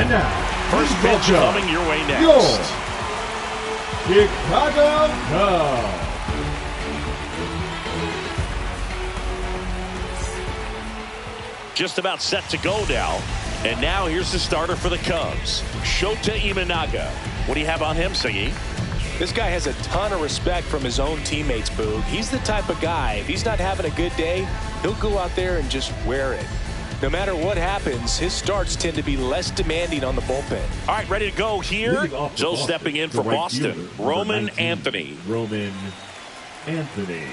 And now, first pitch coming your way next. Your Chicago Cubs. Just about set to go now. And now here's the starter for the Cubs, Shota Imanaga. What do you have on him, Siggy? This guy has a ton of respect from his own teammates, Boog. He's the type of guy, if he's not having a good day, he'll go out there and just wear it. No matter what happens, his starts tend to be less demanding on the bullpen. All right, ready to go here. So stepping in for Boston, Roman Anthony. Roman Anthony.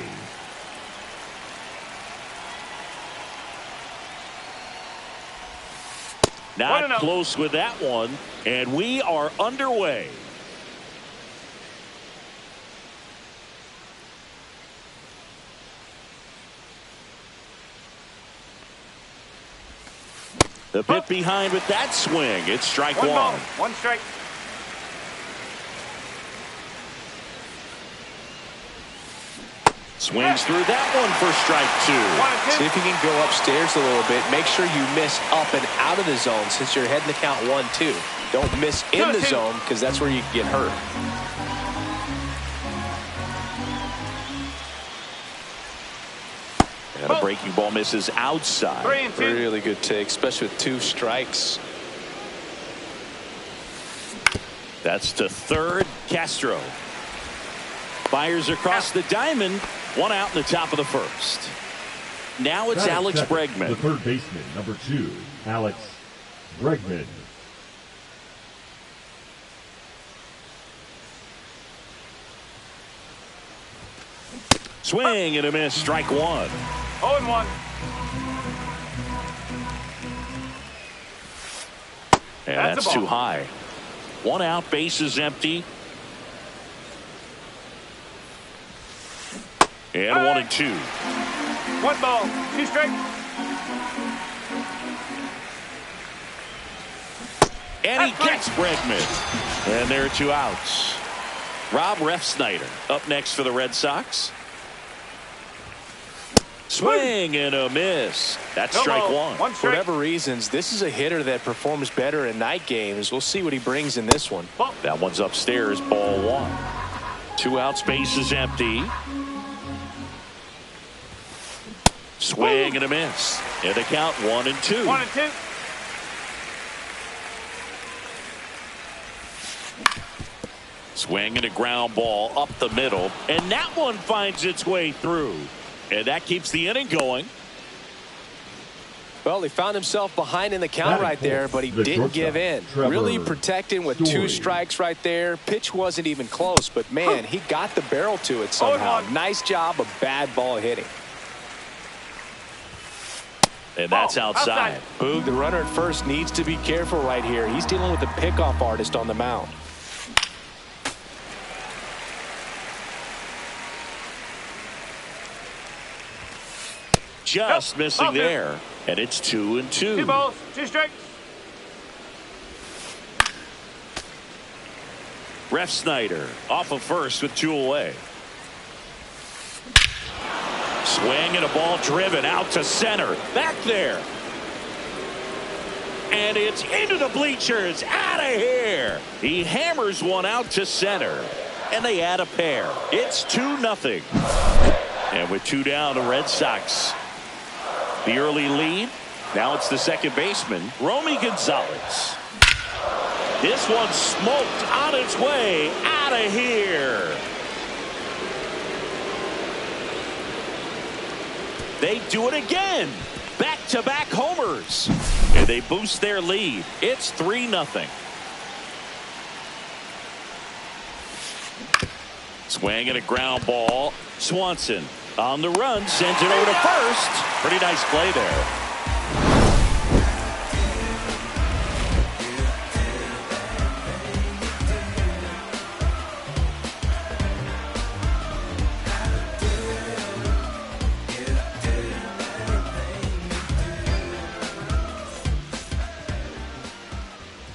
Not close with that one, and we are underway. The bit behind with that swing. It's strike one. Ball, one strike. Swings through that one for strike two. See if you can go upstairs a little bit. Make sure you miss up and out of the zone since you're heading to count 1-2. Don't miss in the zone because that's where you can get hurt. And a breaking ball misses outside. 3-2. Really good take, especially with 2 strikes. That's to third. Castro fires across the diamond. 1 out in the top of the first. Now it's Alex Bregman. The third baseman, number 2, Alex Bregman. Swing and a miss. Strike one. 0-1. And that's too high. 1 out, bases empty. And 1-2. 1 ball, 2 strikes. And he gets Bregman. And there are 2 outs. Rob Refsnyder up next for the Red Sox. Swing and a miss. That's strike one. For whatever reasons, this is a hitter that performs better in night games. We'll see what he brings in this one. That one's upstairs, ball 1. 2 outs, bases empty. Swing and a miss. And the count 1-2. 1-2. Swing and a ground ball up the middle. And that one finds its way through. And that keeps the inning going. Well, he found himself behind in the count right there, but he didn't give in. Really protecting with 2 strikes right there. Pitch wasn't even close, but man, he got the barrel to it somehow. Nice job of bad ball hitting. And that's outside. Boog, the runner at first needs to be careful right here. He's dealing with a pickoff artist on the mound. Just missing there. And it's 2-2. 2 balls, 2 strikes. Refsnyder off of first with 2 away. Swing and a ball driven out to center. Back there. And it's into the bleachers. Out of here. He hammers one out to center. And they add a pair. It's 2-0. And with 2 down, the Red Sox. The early lead. Now it's the second baseman, Romy Gonzalez. This one smoked on its way out of here. They do it again. Back-to-back homers. And they boost their lead. It's 3-0. Swing and a ground ball. Swanson on the run, sends it over to first. Pretty nice play there.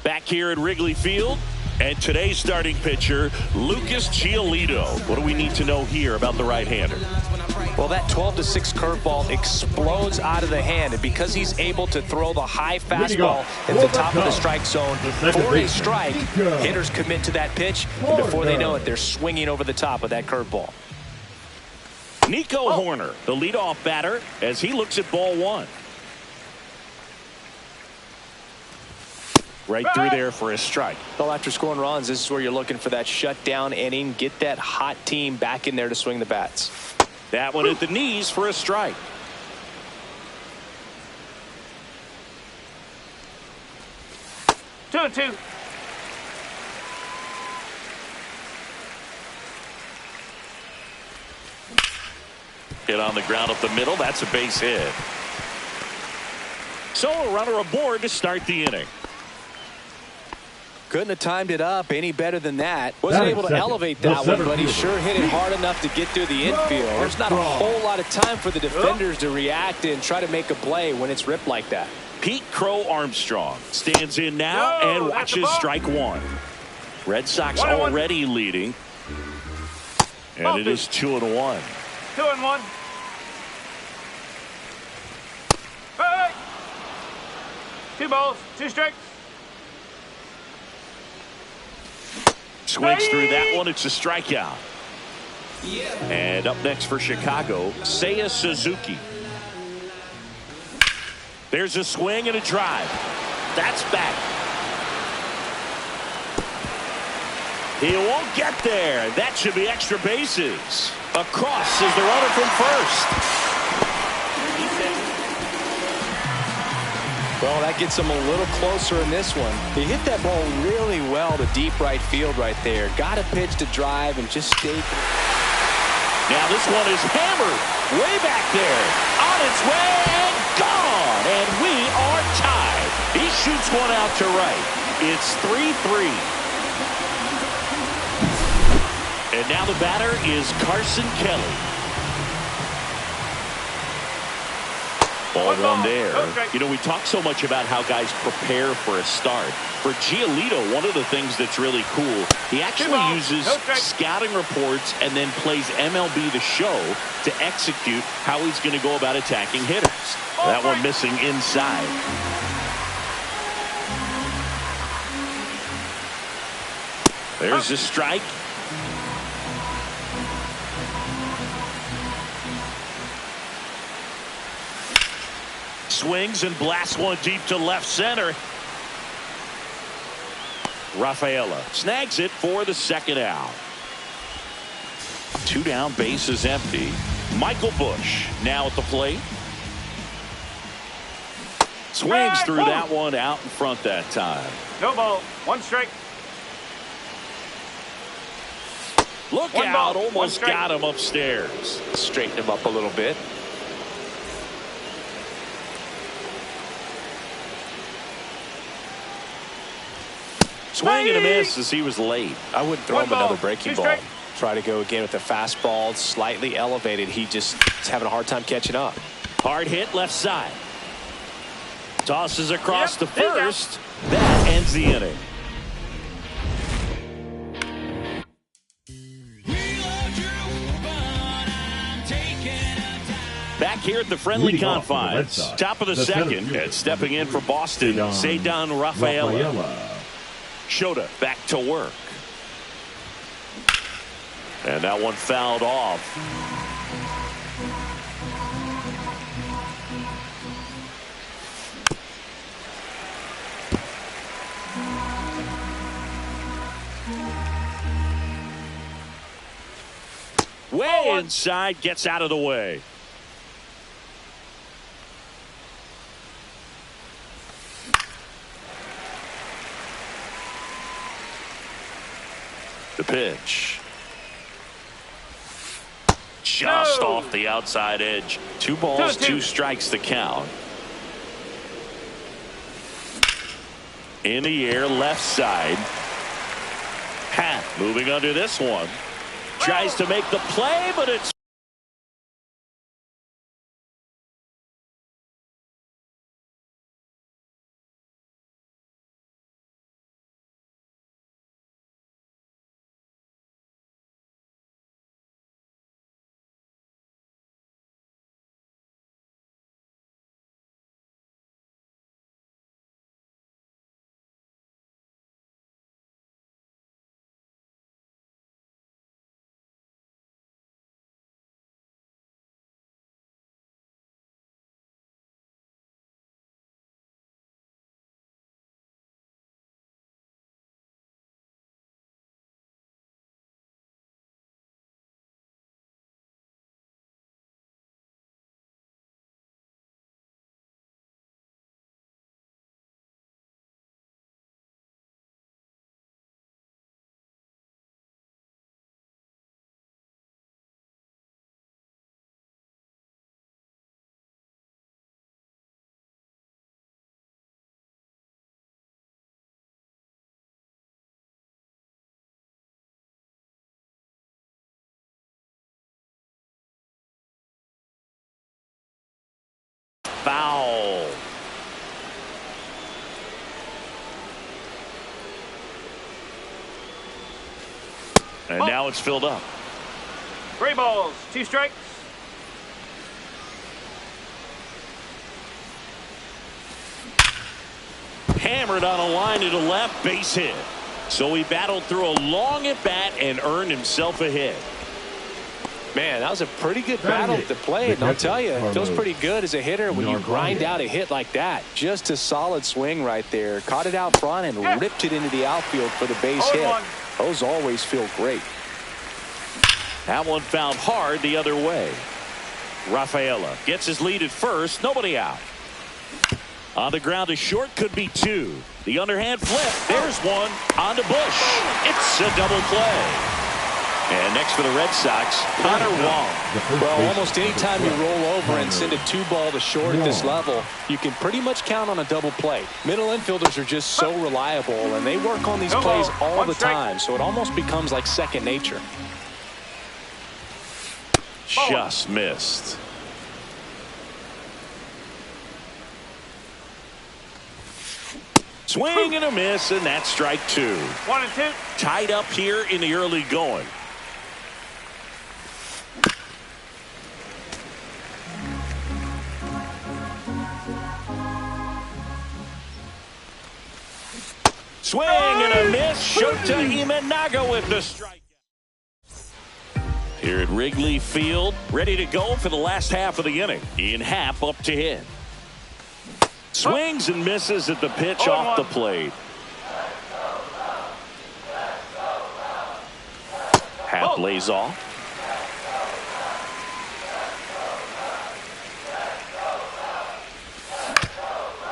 Back here at Wrigley Field. And today's starting pitcher, Lucas Giolito. What do we need to know here about the right-hander? Well, that 12-6 curveball explodes out of the hand, and because he's able to throw the high fastball at the top of the strike zone for a strike, hitters commit to that pitch, and before they know it, they're swinging over the top of that curveball. Nico Hoerner, the leadoff batter, as he looks at ball one. Right through there for a strike. Well, after scoring runs, this is where you're looking for that shutdown inning, get that hot team back in there to swing the bats. That one at the knees for a strike. Two and two. Hit on the ground up the middle. That's a base hit. So a runner aboard to start the inning. Couldn't have timed it up any better than that. Wasn't able to elevate that one, but he sure hit it hard enough to get through the infield. There's not a whole lot of time for the defenders to react and try to make a play when it's ripped like that. Pete Crow Armstrong stands in now and watches strike one. Red Sox already leading. And it is 2-1. 2-1. Hey! 2 balls, 2 strikes. Swings through that one. It's a strikeout. And up next for Chicago, Seiya Suzuki. There's a swing and a drive. That's back. He won't get there. That should be extra bases. Across is the runner from first. Well, that gets him a little closer in this one. He hit that ball really well to deep right field right there. Got a pitch to drive and just stayed. Now this one is hammered way back there. On its way and gone. And we are tied. He shoots one out to right. It's 3-3. And now the batter is Carson Kelly. Ball one there. You know, we talk so much about how guys prepare for a start. For Giolito, one of the things that's really cool, he actually uses scouting reports and then plays MLB The Show to execute how he's going to go about attacking hitters. That one missing inside. There's a strike. Swings and blasts one deep to left center. Rafaela snags it for the second out. 2 down, base is empty. Michael Busch now at the plate. Swings through that one out in front that time. No ball, 1 strike. Look out, almost got him upstairs. Straighten him up a little bit. Swing and a miss as he was late. I wouldn't throw him another breaking ball. Try to go again with the fastball, slightly elevated. He just is having a hard time catching up. Hard hit left side. Tosses across to first. That ends the inning. Back here at the friendly confines. Top of the second. And stepping in for Boston, Ceddanne Rafaela. Shota back to work. And that one fouled off. Way inside, gets out of the way. The pitch. Just off the outside edge. 2 balls, 2 strikes to count. In the air, left side. Happ moving under this one. Tries to make the play, but it's foul. And now it's filled up. 3 balls, 2 strikes. Hammered on a line to the left, base hit. So he battled through a long at bat and earned himself a hit. Man, that was a pretty good battle to play, and I'll tell you, it feels pretty good as a hitter when you grind out a hit like that. Just a solid swing right there. Caught it out front and ripped it into the outfield for the base hit. Those always feel great. That one fouled hard the other way. Rafaela gets his lead at first. Nobody out. On the ground to short, could be 2. The underhand flip. There's one on to Bush. It's a double play. And next for the Red Sox, Connor Wong. Well, almost any time you roll over and send a 2-ball to short at this level, you can pretty much count on a double play. Middle infielders are just so reliable, and they work on these plays all the time, so it almost becomes like second nature. Just missed. Swing and a miss, and that's strike 2. 1 and 2. Tied up here in the early going. Swing and a miss. Shota Imanaga with the strike. Here at Wrigley Field, ready to go for the last half of the inning. Ian Happ up to hit. Swings and misses at the pitch off the plate. Happ lays off.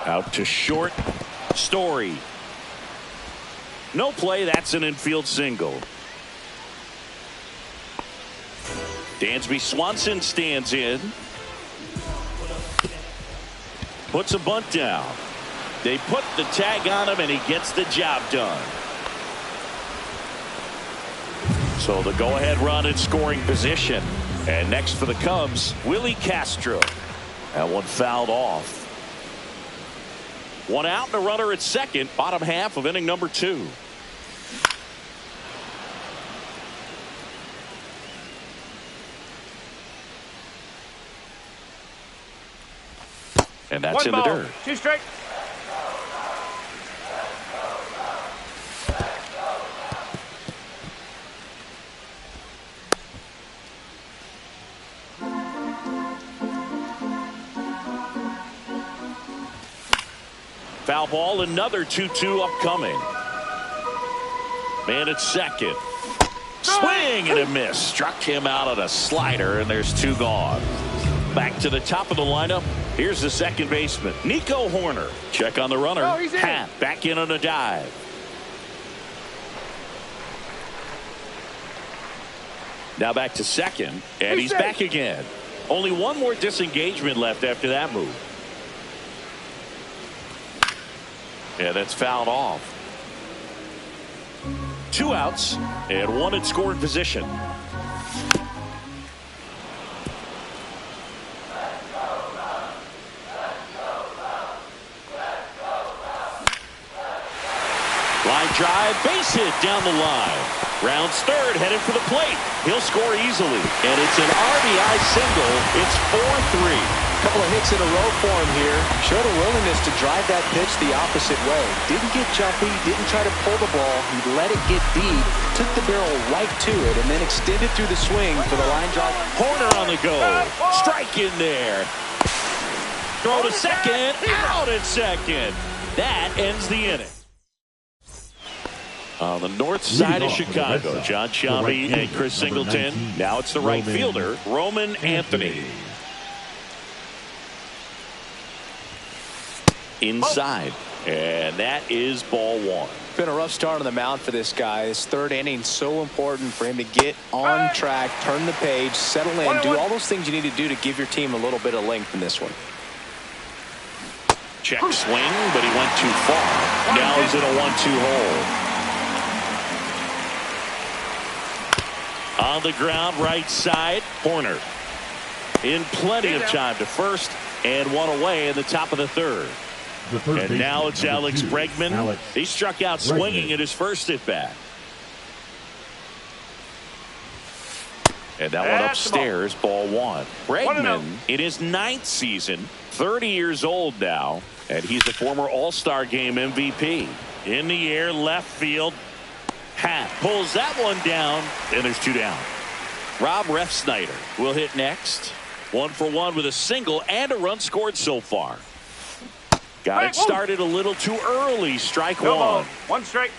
Out to short. Story. No play. That's an infield single. Dansby Swanson stands in. Puts a bunt down. They put the tag on him, and he gets the job done. So the go-ahead run in scoring position. And next for the Cubs, Willie Castro. That one fouled off. 1 out and a runner at second. Bottom half of inning number 2. And that's 1 in ball, the dirt. 2 strikes. Foul ball, another 2-2 upcoming. Man at second. Swing and a miss. Struck him out on a slider, and there's 2 gone. Back to the top of the lineup. Here's the second baseman, Nico Hoerner. Check on the runner. Happ back in on a dive. Now back to second, and he's back again. Only 1 more disengagement left after that move. Yeah, that's fouled off. 2 outs and 1 in scoring position. Line drive, base hit down the line. Rounds third, headed for the plate. He'll score easily, and it's an RBI single. It's 4-3. Couple of hits in a row for him here. Showed a willingness to drive that pitch the opposite way. Didn't get jumpy, didn't try to pull the ball. He let it get deep, took the barrel right to it, and then extended through the swing for the line drive. Hoerner on the go. Strike in there. Throw to second. Out at second. That ends the inning. On the north side of Chicago, John Sciambi and Chris Singleton. Now it's the right fielder, Roman Anthony. Inside, and that is ball 1. Been a rough start on the mound for this guy. This 3rd inning so important for him to get on track, turn the page, settle in, do all those things you need to do to give your team a little bit of length in this one. Check swing, but he went too far. Now he's in a 1-2 hole. On the ground, right side, Hoerner. in plenty of time to first, and one away in the top of the third. And now it's Alex Bregman. He struck out swinging at his first at bat. And that one upstairs, ball one. Bregman in his 9th season, 30 years old now, and he's the former All-Star Game MVP. In the air, left field. Happ pulls that one down, and there's 2 down. Rob Refsnyder will hit next. 1 for 1 with a single and a run scored so far. Got it started a little too early. Strike one. Ball. 1 strike.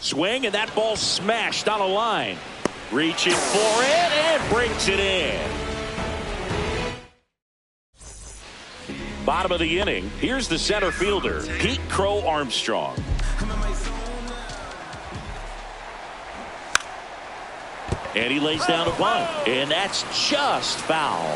Swing, and that ball smashed on a line. Reaching for it and brings it in. Bottom of the inning. Here's the center fielder, Pete Crow Armstrong. And he lays down a bunt, and that's just foul.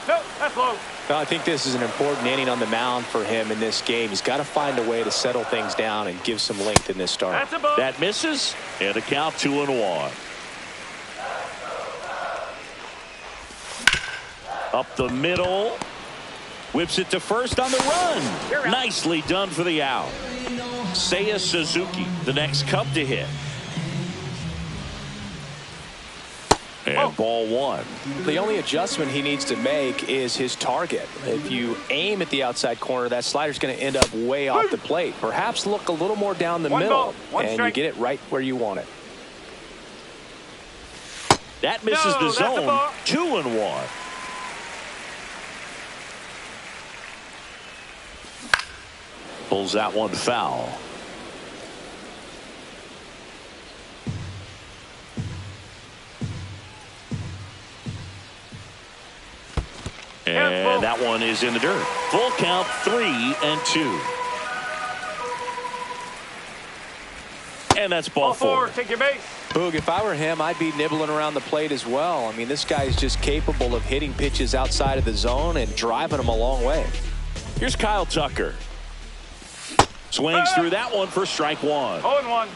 No, that's low. Well, I think this is an important inning on the mound for him in this game. He's got to find a way to settle things down and give some length in this start. That's a ball. That misses, and a count 2-1. Up the middle. Whips it to first on the run. Nicely done for the out. Seiya Suzuki, the next Cub to hit. And ball one. The only adjustment he needs to make is his target. If you aim at the outside corner, that slider's going to end up way off the plate. Perhaps look a little more down the middle, and you get it right where you want it. That misses the zone. 2-1. Pulls that one foul. And that one is in the dirt. Full count, 3-2. And that's ball four. Take your base. Boog, if I were him, I'd be nibbling around the plate as well. I mean, this guy is just capable of hitting pitches outside of the zone and driving them a long way. Here's Kyle Tucker. Swings through that one for strike one. 0-1.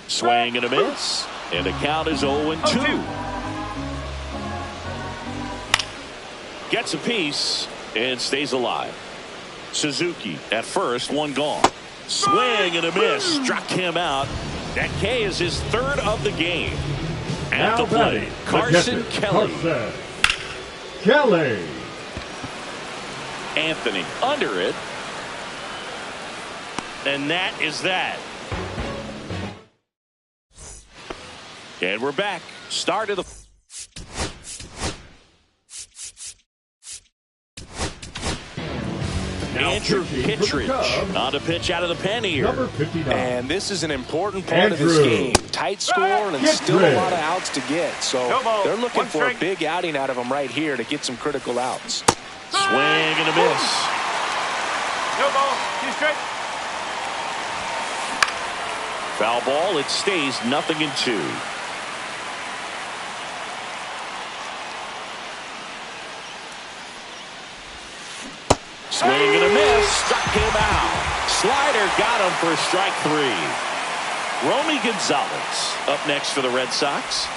Swing and a miss. And the count is 0-2. Gets a piece and stays alive. Suzuki at first, one gone. Swing and a miss. Struck him out. That K is his 3rd of the game. At the plate, Carson Kelly. Kelly. Anthony under it. And that is that. And we're back. Start of the Andrew Kittredge on to pitch out of the pen here. Number 59. And this is an important part of this game. Tight score and still a lot of outs to get. So they're looking for a big outing out of him right here to get some critical outs. Swing and a miss. No ball. 2 strike. Foul ball. It stays 0-2. Swing and a miss. Struck him out. Slider got him for strike 3. Romy Gonzalez up next for the Red Sox.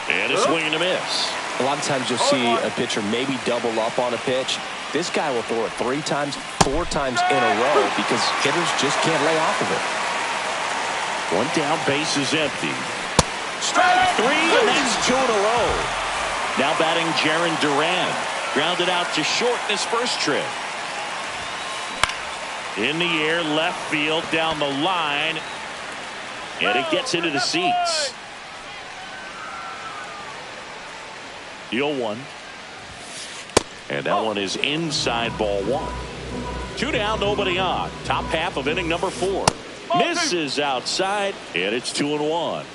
And a swing and a miss. A lot of times you'll see a pitcher maybe double up on a pitch. This guy will throw it 3 times, 4 times in a row because hitters just can't lay off of it. One down, base is empty. Strike 3, and that's 2 in a row. Now batting Jarren Duran. Grounded out to short in his first trip. In the air, left field, down the line. And it gets into the seats. The 0-1. And that one is inside ball 1. 2 down, nobody on. Top half of inning number 4. Misses outside, and it's 2-1.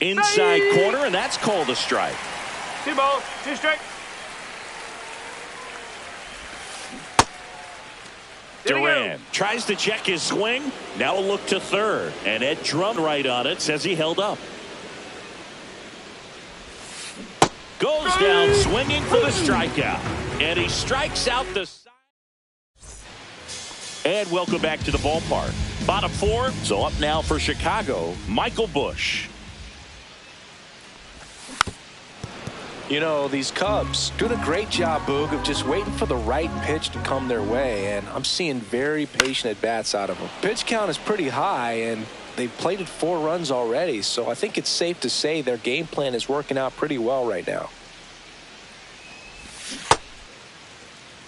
Inside corner, and that's called a strike. 2 balls, 2 strikes. Duran tries to check his swing. Now a look to third. And Ed Drum right on it says he held up. Goes down swinging for the strikeout. And he strikes out the side. And welcome back to the ballpark. Bottom four, so up now for Chicago, Michael Busch. You know, these Cubs doing a great job, Boog, of just waiting for the right pitch to come their way, and I'm seeing very patient at-bats out of them. Pitch count is pretty high, and they've plated 4 runs already, so I think it's safe to say their game plan is working out pretty well right now.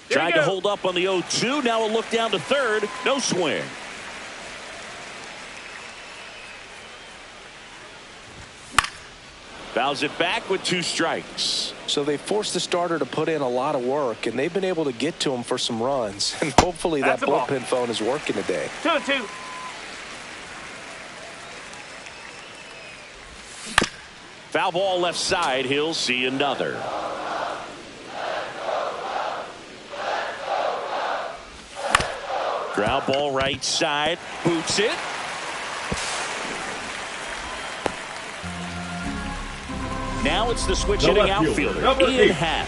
Trying to hold up on the 0-2. Now a look down to third. No swing. Fouls it back with 2 strikes. So they forced the starter to put in a lot of work, and they've been able to get to him for some runs. And hopefully that bullpen phone is working today. 2-2. Foul ball left side. He'll see another. Ground ball right side. Boots it. Now it's the switch hitting outfielder, Ian Happ.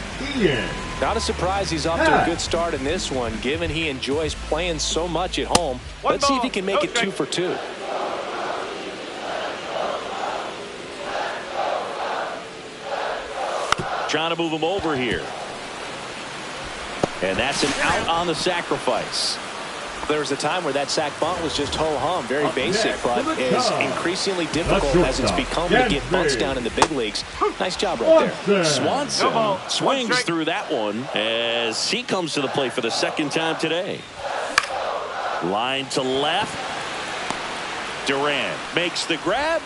Not a surprise he's off to a good start in this one, given he enjoys playing so much at home. Let's see if he can make it 2 for 2. Trying to move him over here. And that's an out on the sacrifice. There was a time where that sac bunt was just ho-hum, very basic, but is increasingly difficult as it's become to get bunts down in the big leagues. Nice job right there. Swanson swings through that one as he comes to the plate for the 2nd time today. Line to left. Duran makes the grab.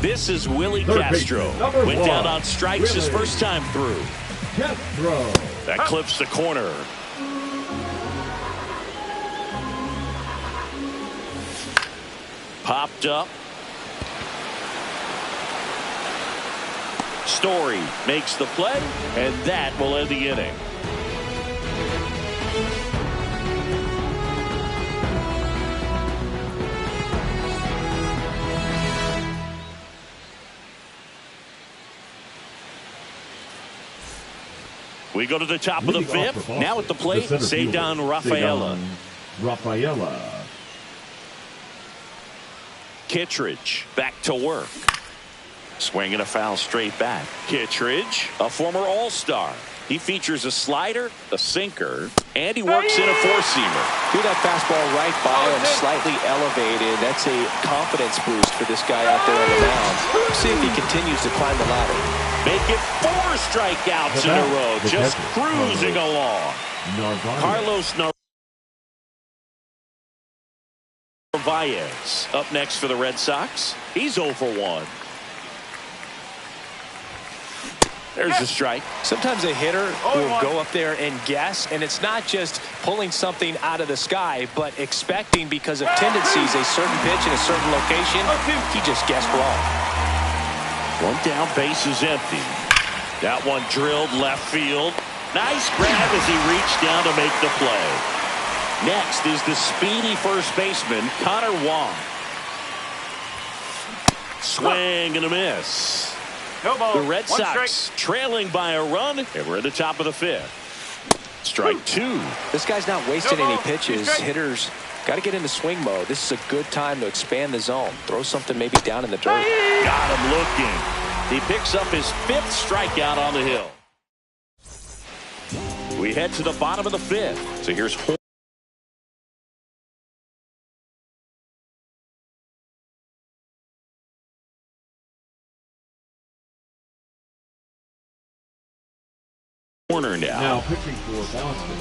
This is Willie Castro. Went down on strikes his first time through. That clips the corner. Popped up. Story makes the play, and that will end the inning. We go to the top of the 5th. Now at the plate, Ceddanne Rafaela. Kittredge back to work. Swinging a foul straight back. Kittredge, a former All-Star. He features a slider, a sinker, and he works in a 4-seamer. Do that fastball right by him, slightly elevated. That's a confidence boost for this guy out there on the mound. See if he continues to climb the ladder. Make it 4 strikeouts in a row, just cruising along. Carlos Narvaez up next for the Red Sox. He's 0 for 1. There's a strike. Sometimes a hitter will go up there and guess, and it's not just pulling something out of the sky, but expecting because of tendencies a certain pitch in a certain location. He just guessed wrong. 1 down, base is empty. That one drilled left field. Nice grab as he reached down to make the play. Next is the speedy first baseman, Connor Wong. Swing and a miss. The Red Sox trailing by a run, and we're at the top of the 5th. Strike 2. This guy's not wasting any pitches. Hitters got to get into swing mode. This is a good time to expand the zone. Throw something maybe down in the dirt. Got him looking. He picks up his 5th strikeout on the hill. We head to the bottom of the 5th. So here's Horner now pitching for Boston.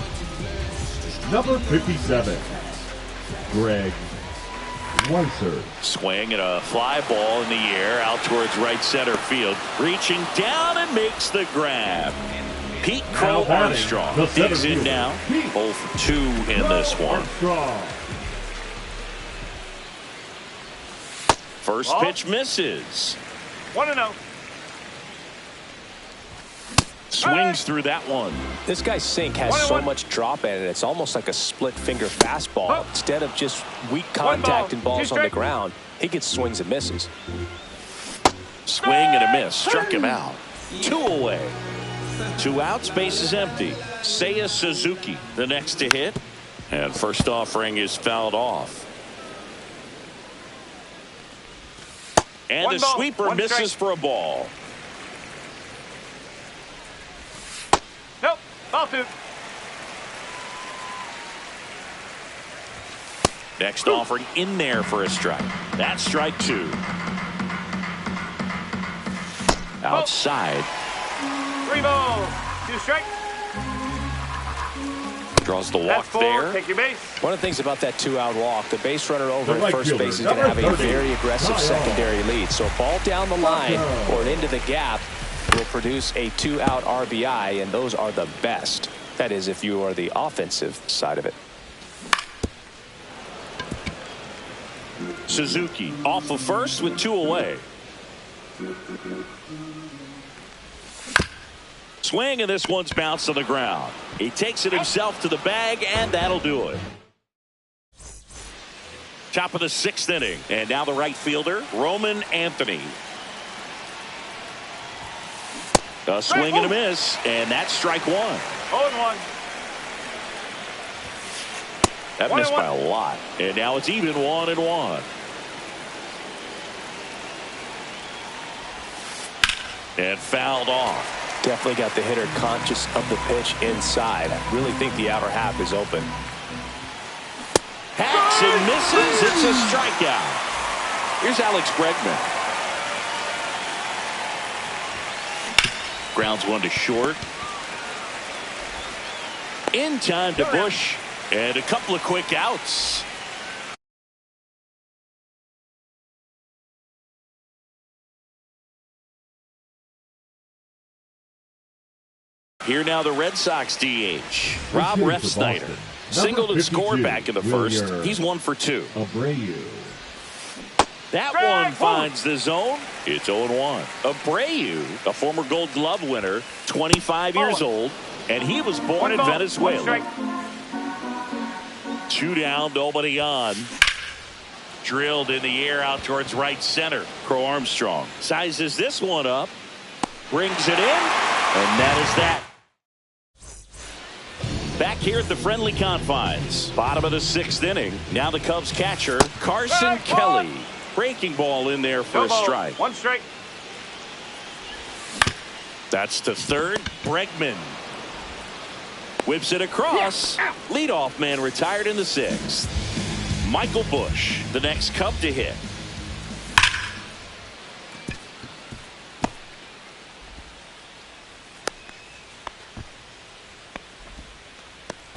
Number 57, Greg Weissert. Swing and a fly ball in the air out towards right center field. Reaching down and makes the grab. Pete Crow Armstrong digs in now. 0 for 2 in this one. First pitch misses. 1-0. Swings through that one. This guy's sink has so much drop in it. It's almost like a split finger fastball. Instead of just weak contact and balls on the ground, he gets swings and misses. Swing and a miss. Struck him out. 2 away. 2 outs. Base is empty. Seiya Suzuki the next to hit. And first offering is fouled off. And One the ball, sweeper one misses strike. for a ball. Nope. Ball 2. Next offering in there for a strike. That's strike 2. Outside. 3 balls. 2 strikes. Draws the walk That's 4. there. Take your base. One of the things about that 2-out walk, the base runner over The at right first fielder, base is going to have a number 30, very aggressive Kyle. secondary lead. So a ball down the line or into the gap will produce a 2-out RBI, and those are the best. That is, if you are the offensive side of it. Suzuki off of first with 2 away. Swing, and this one's bounced to the ground. He takes it himself to the bag, and that'll do it. Top of the 6th inning, and now the right fielder, Roman Anthony. A swing and a miss, and that's strike 1. 0-1. That missed by a lot, and now it's even 1-1. And fouled off. Definitely got the hitter conscious of the pitch inside. I really think the outer half is open. Hacks and misses. It's a strikeout. Here's Alex Bregman. Grounds one to short. In time to Bush. And a couple of quick outs. Here now the Red Sox DH. Rob Refsnyder. Singled and scored back in the first. He's 1 for 2. Abreu. That one finds the zone. It's 0-1. Abreu, a former Gold Glove winner, 25 years old, and he was born in Venezuela. 2 down, nobody on. Drilled in the air out towards right center. Crow Armstrong sizes this one up, brings it in, and that is that. Back here at the friendly confines. Bottom of the 6th inning. Now the Cubs catcher, Carson Kelly. Breaking ball in there for a strike. 1 strike. That's to third. Bregman whips it across. Leadoff man retired in the 6th. Michael Bush, the next Cub to hit.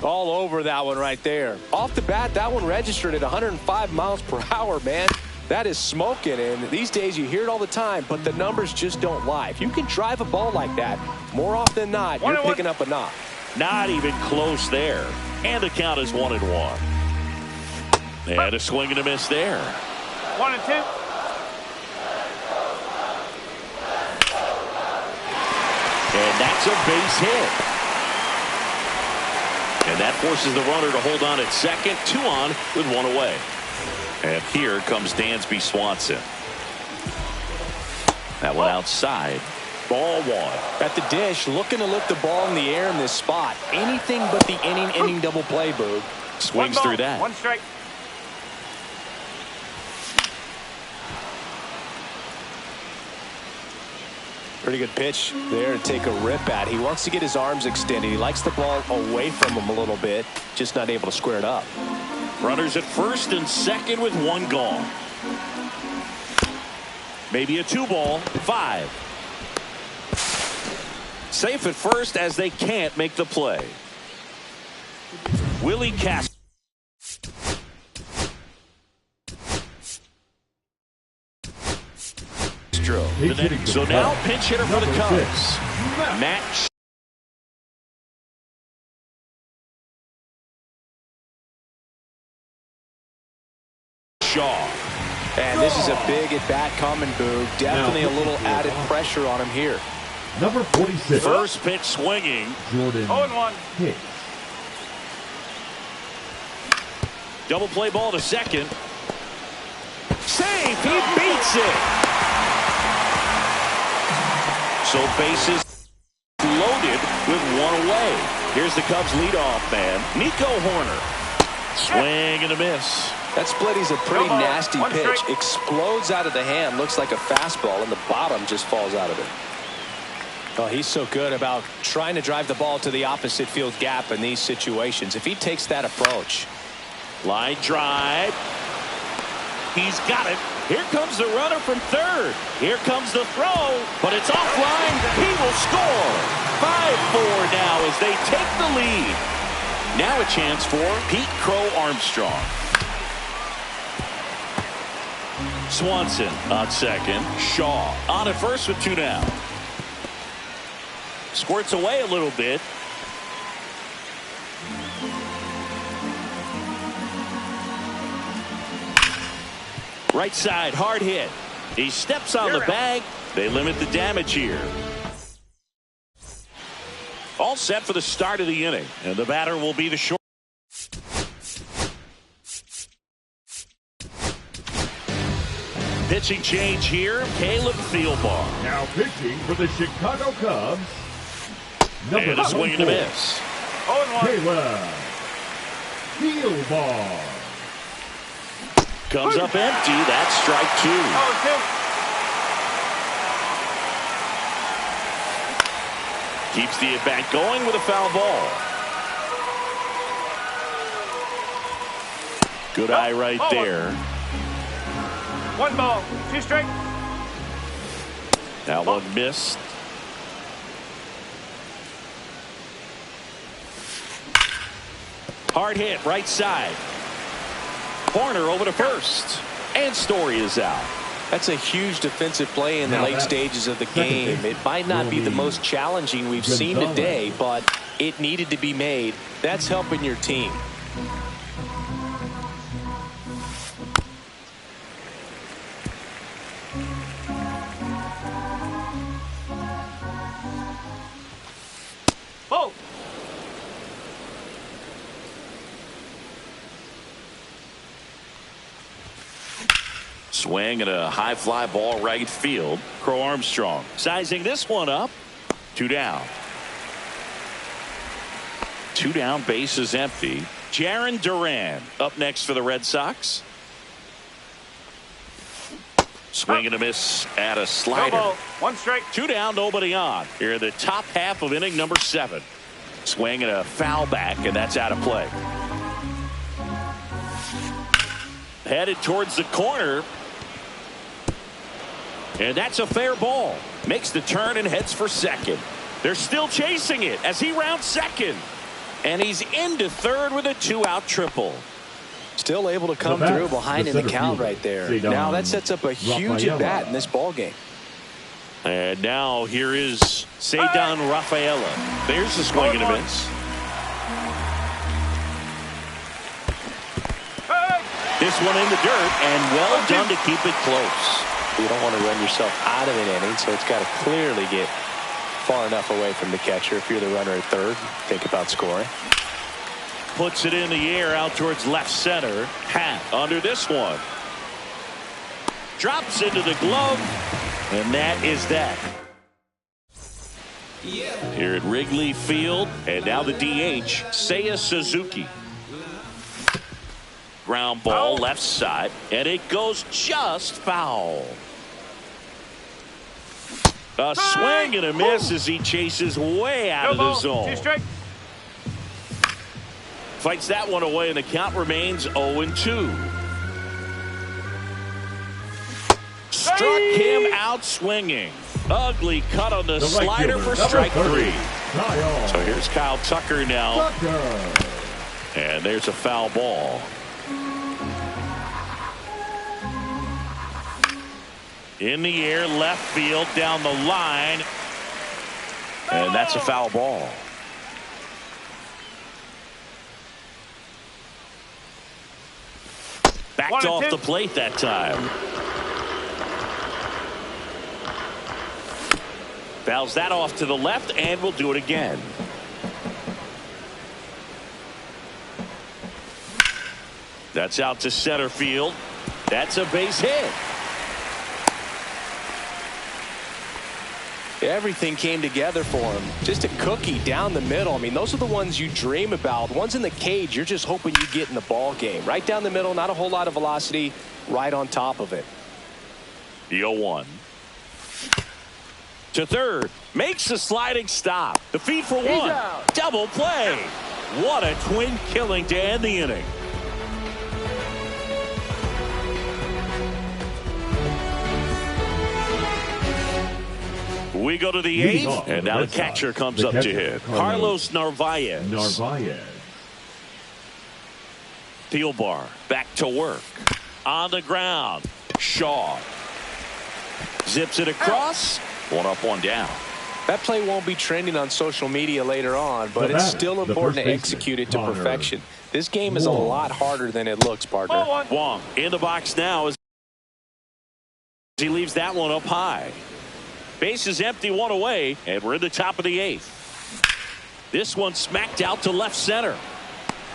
All over that one right there. Off the bat, that one registered at 105 miles per hour, man. That is smoking, and these days you hear it all the time, but the numbers just don't lie. If you can drive a ball like that, more often than not, you're picking up a knock. Not even close there. And the count is 1-1. And a swing and a miss there. 1-2. And that's a base hit. And that forces the runner to hold on at second. 2 on with 1 away. And here comes Dansby Swanson. That one outside. Ball 1. At the dish, looking to lift the ball in the air in this spot. Anything but the inning double play, Boog. Swings through that. 1 strike. Pretty good pitch there to take a rip at. He wants to get his arms extended. He likes the ball away from him a little bit, just not able to square it up. Runners at first and second with 1 gone. Maybe a 2-ball. 5. Safe at first as they can't make the play. Willie Castro. So now pinch hitter for the Cubs. Matt Shaw. And this is a big at-bat coming, Boog. Definitely a little added pressure on him here. Number 46. First pitch swinging. Jordan 0-1. Hicks. Double play ball to second. Safe. He beats it. So bases loaded with one away. Here's the Cubs leadoff man, Nico Hoerner. Swing and a miss. That split is a pretty nasty pitch. Explodes out of the hand. Looks like a fastball, and the bottom just falls out of it. Oh, he's so good about trying to drive the ball to the opposite field gap in these situations. If he takes that approach. Line drive. He's got it. Here comes the runner from third. Here comes the throw, but it's offline. He will score. 5-4 now as they take the lead. Now a chance for Pete Crow Armstrong. Swanson on second. Shaw on at first with 2 down. Squirts away a little bit. Right side, hard hit. He steps on the bag. They limit the damage here. All set for the start of the inning. And the batter will be the short. Pitching change here, Caleb Thielbar. Now pitching for the Chicago Cubs, And a swing and a miss. 0-1. Caleb Thielbar. Comes up empty. That's strike 2. 0-2. Keeps the at-bat going with a foul ball. Good eye right there. 1 ball, 2 strike. That one missed. Hard hit, right side. Corner over to first. And Story is out. That's a huge defensive play in the late stages of the game. It might not be the most challenging we've seen today, but it needed to be made. That's helping your team. Oh. Swing and a high fly ball right field. Crow Armstrong sizing this one up. 2 down. 2 down, base is empty. Jarren Duran up next for the Red Sox. Swing and a miss at a slider. 1 strike. 2 down, nobody on. Here in the top half of inning number 7. Swing and a foul back, and that's out of play. Headed towards the corner. And that's a fair ball. Makes the turn and heads for second. They're still chasing it as he rounds second. And he's into third with a 2-out triple. Still able to come through behind in the count right there. Now that sets up a huge at-bat in this ball game. And now here is Ceddanne Rafaela. There's the swing and a miss. This one in the dirt, and well done to keep it close. You don't want to run yourself out of an inning, so it's got to clearly get far enough away from the catcher. If you're the runner at third, think about scoring. Puts it in the air out towards left center. Hat under this one. Drops into the glove, and that is that. Here at Wrigley Field, and now the DH, Seiya Suzuki. Ground ball left side, and it goes just foul. A swing and a miss as he chases way out of the zone. 2 strike. Fights that one away, and the count remains 0-2. Struck him out swinging. Ugly cut on the slider for strike 3. So here's Kyle Tucker now. And there's a foul ball. In the air, left field, down the line. And that's a foul ball. Backed off the plate that time. Fouls that off to the left, and will do it again. That's out to center field. That's a base hit. Everything came together for him. Just a cookie down the middle. I mean, those are the ones you dream about. The ones in the cage, you're just hoping you get in the ball game. Right down the middle, not a whole lot of velocity, right on top of it. The 0-1. To third. Makes a sliding stop. The feed for one. Double play. What a twin killing to end the inning. We go to the 8th, and now the catcher comes up to hit. Carlos Narvaez. Thielbar back to work. On the ground. Shaw. Zips it across. One up, one down. That play won't be trending on social media later on, but it's still important to execute it to perfection. This game is a lot harder than it looks, partner. Wong in the box now as he leaves that one up high. Base is empty, one away, and we're in the top of the 8th. This one smacked out to left center.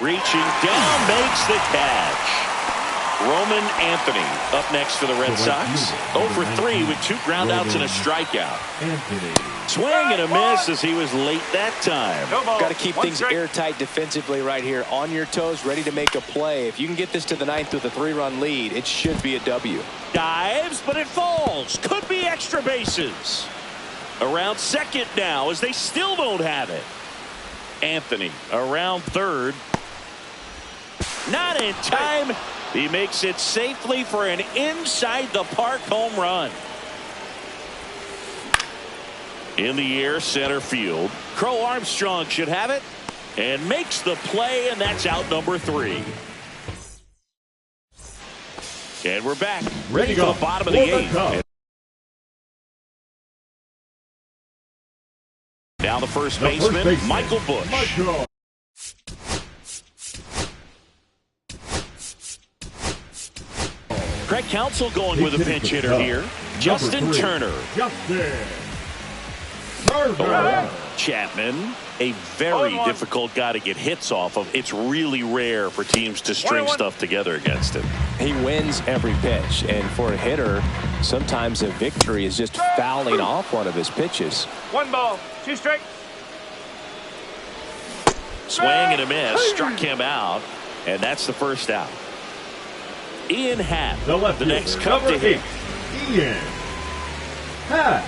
Reaching down, makes the catch. Roman Anthony up next for the Red Sox. 0 for 3 with 2 groundouts and a strikeout. Swing and a miss as he was late that time. Got to keep things airtight defensively right here. On your toes, ready to make a play. If you can get this to the 9th with a 3-run lead, it should be a W. Dives, but it falls. Could be extra bases. Around second now as they still don't have it. Anthony around third. Not in time. He makes it safely for an inside the park home run. In the air, center field. Crow Armstrong should have it and makes the play, and that's out number 3. And we're back. Ready for the bottom of the 8th. Now the first baseman, Michael Busch. Craig Counsell going with a pinch hitter here. Justin Turner. Chapman, a very difficult guy to get hits off of. It's really rare for teams to string stuff together against him. He wins every pitch, and for a hitter, sometimes a victory is just fouling off one of his pitches. 1 ball, 2 strikes. Swing and a miss, struck him out, and that's the first out. Ian Happ, the next cup to hit. Ian Happ.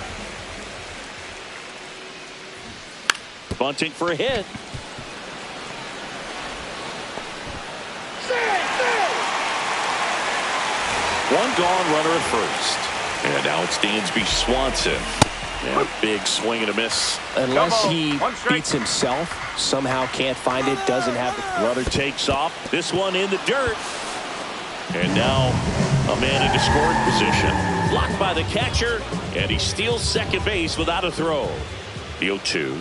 Bunting for a hit. One gone, runner at first. And now it's Dansby Swanson. And a big swing and a miss. Unless he beats himself, somehow can't find it, doesn't have it. Runner takes off. This one in the dirt. And now a man into scoring position. Blocked by the catcher, and he steals second base without a throw. The 0-2.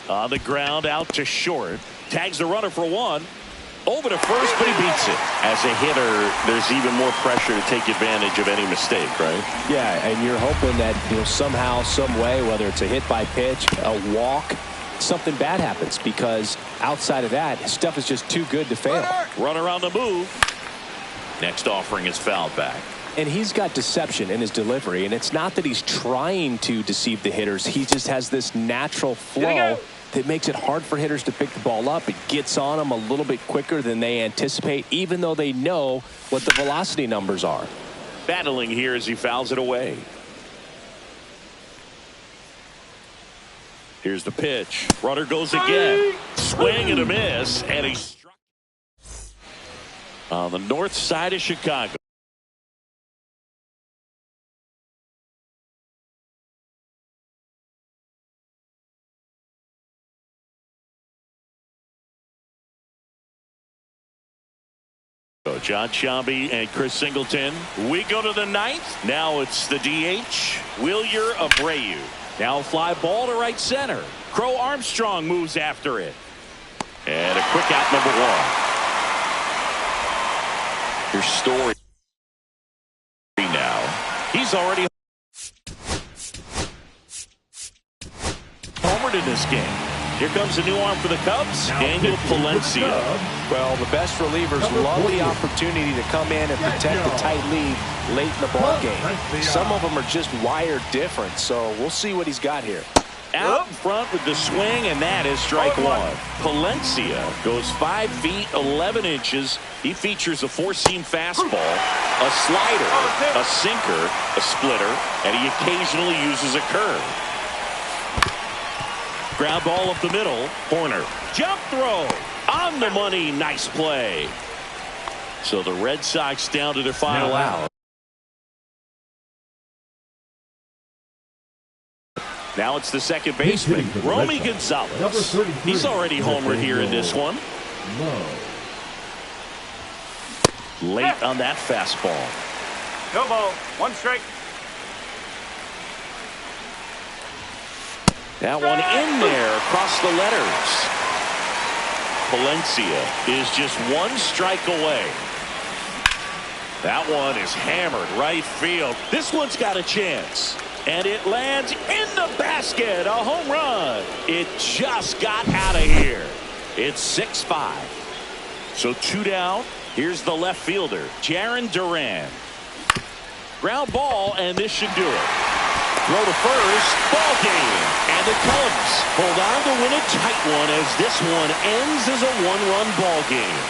On the ground, out to short. Tags the runner for 1. Over to first, but he beats it. As a hitter, there's even more pressure to take advantage of any mistake, right? Yeah, and you're hoping that somehow, some way, whether it's a hit by pitch, a walk, something bad happens, because outside of that, stuff is just too good to fail. Runner on the move. Next offering is fouled back. And he's got deception in his delivery, and it's not that he's trying to deceive the hitters. He just has this natural flow that makes it hard for hitters to pick the ball up. It gets on them a little bit quicker than they anticipate, even though they know what the velocity numbers are. Battling here as he fouls it away. Here's the pitch. Runner goes again. Swing and a miss, and he struck on the north side of Chicago. John Sciambi and Chris Singleton. We go to the 9th. Now it's the DH, Wilyer Abreu. Now fly ball to right center. Crow Armstrong moves after it. And a quick out, number 1. Your story now. He's already homered in this game. Here comes a new arm for the Cubs, Daniel Palencia. Well, the best relievers love the opportunity to come in and protect the tight lead late in the ball game. Some of them are just wired different, so we'll see what he's got here. Out in front with the swing, and that is strike one. Palencia goes 5 feet 11 inches. He features a four-seam fastball, a slider, a sinker, a splitter, and he occasionally uses a curve. Ground ball up the middle. Horner. Jump throw. On the money. Nice play. So the Red Sox down to their final out. Now it's the second baseman, Romy Gonzalez. He's already homered here in this one. Late on that fastball. No ball. 1 strike. That one in there across the letters. Palencia is just 1 strike away. That one is hammered right field. This one's got a chance. And it lands in the basket. A home run. It just got out of here. It's 6-5. So 2 down. Here's the left fielder, Jarren Duran. Ground ball, and this should do it. Throw to first. Ball game. And the Cubs hold on to win a tight one as this one ends as a 1-run ball game.